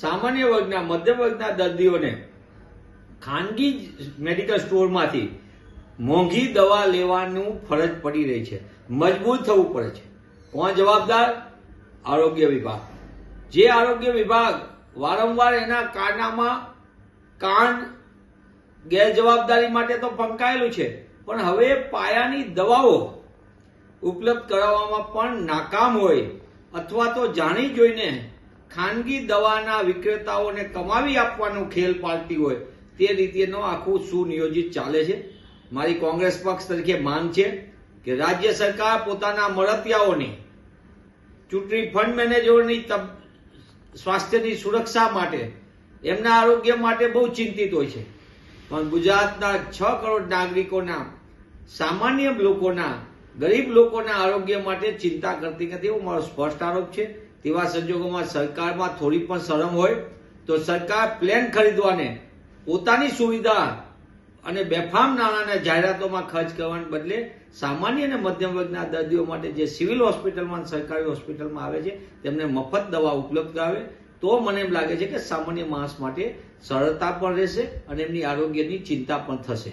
સામાન્ય વર્ગના મધ્યમ વર્ગના દર્દીઓને ખાનગી મેડિકલ સ્ટોરમાંથી મોંઘી દવા લેવાનું ફરજ પડી રહી છે, મજબૂર થવું પડે છે. કોણ જવાબદાર? આરોગ્ય વિભાગ. જે આરોગ્ય વિભાગ વારંવાર એના કારનામાં કાન ગેરજવાબદારી માટે તો ફંકાયેલું છે, પણ હવે પાયાની દવાઓ ઉપલબ્ધ કરાવવામાં પણ નાકામ હોય અથવા તો જાણી જોઈને ખાનગી દવાના વિક્રેતાઓને કમાવી આપવાનો ખેલ પાડતી હોય તે રીતેનો આખું સુનિયોજિત ચાલે છે. મારી કોંગ્રેસ પક્ષ તરીકે માંગ છે કે રાજ્ય સરકાર પોતાના મળતિયાઓની ચૂંટણી ફંડ મેનેજરોની સ્વાસ્થ્યની સુરક્ષા માટે એમના આરોગ્ય માટે બહુ ચિંતિત હોય છે, પણ ગુજરાતના 6 કરોડ નાગરિકોના સામાન્ય લોકોના ગરીબ લોકોના આરોગ્ય માટે ચિંતા કરતી નથી એવો મારો સ્પષ્ટ આરોપ છે. તેવા સંજોગોમાં સરકારમાં થોડી પણ શરમ હોય તો સરકાર પ્લેન ખરીદવાને પોતાની સુવિધા અને બેફામ નાણાંના જાહેરાતોમાં ખર્ચ કરવાને બદલે સામાન્ય અને મધ્યમ વર્ગના દર્દીઓ માટે જે સિવિલ હોસ્પિટલમાં સરકારી હોસ્પિટલમાં આવે છે તેમને મફત દવા ઉપલબ્ધ કરાવે તો મને એમ લાગે છે કે સામાન્ય માણસ માટે સરળતા પણ રહેશે અને એમની આરોગ્યની ચિંતા પણ થશે.